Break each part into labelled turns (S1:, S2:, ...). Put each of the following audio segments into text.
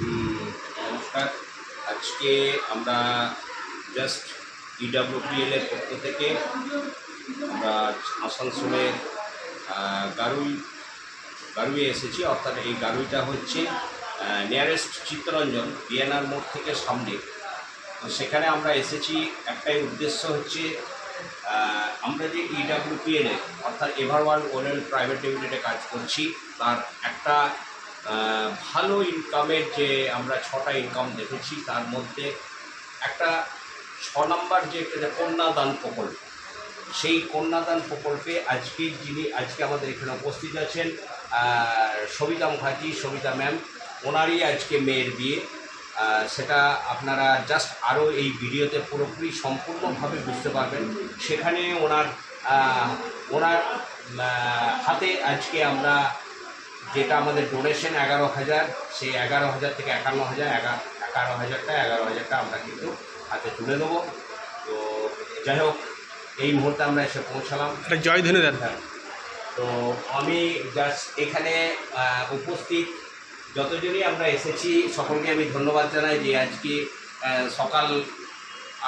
S1: নমস্কার। আজকে আমরা জাস্ট ইডাব্লিউপিএল এর পক্ষ থেকে আমরা আসানসোলের গারুয়ে এসেছি। অর্থাৎ এই গারুইটা হচ্ছে নিয়ারেস্ট চিত্তরঞ্জন বিএনআর মোড় থেকে সামনে। তো সেখানে আমরা এসেছি, একটাই উদ্দেশ্য হচ্ছে আমরা যে ইডাব্লিউপিএল এ অর্থাৎ এভারওয়ার্ল্ড ওরেল প্রাইভেট লিমিটেডে কাজ করছি, তার একটা ভালো ইনকামের যে আমরা 6টা ইনকাম দেখেছি, তার মধ্যে একটা 6 নম্বর যে কন্যাদান প্রকল্প, সেই কন্যাদান প্রকল্পে আজকে আমাদের এখানে উপস্থিত আছেন সবিতা মুখার্জি, সবিতা ম্যাম। ওনারই আজকে মেয়ের বিয়ে। সেটা আপনারা জাস্ট আরও এই ভিডিওতে পুরোপুরি সম্পূর্ণভাবে বুঝতে পারবেন। সেখানে ওনার হাতে আজকে আমরা যেটা আমাদের ডোনেশন 11,000, সেই 11,000 থেকে 51,000, 11,000টা আমরা কিন্তু হাতে তুলে দেবো। তো যাই হোক, এই মুহূর্তে আমরা এসে পৌঁছালাম।
S2: জয় ধন্যবাদ।
S1: তো আমি জাস্ট এখানে উপস্থিত যতজনই আমরা এসেছি সকলকে আমি ধন্যবাদ জানাই যে আজকে সকাল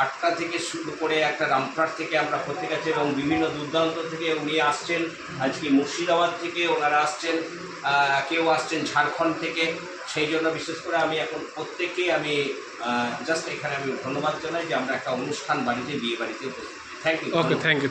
S1: 8টা থেকে শুরু করে একটা রামপুরহাট থেকে আমরা প্রত্যেক আছে এবং বিভিন্ন দূরদূরান্ত থেকে উনি আসছেন। আজকে মুর্শিদাবাদ থেকে ওনারা আসছেন, কেউ আসছেন ঝাড়খণ্ড থেকে। সেই জন্য বিশেষ করে আমি এখন প্রত্যেককেই আমি জাস্ট এখানে আমি ধন্যবাদ জানাই যে আমরা একটা অনুষ্ঠান বাড়িতে, বিয়ে বাড়িতে উপস্থিত। Thank you.
S2: Okay, thank you.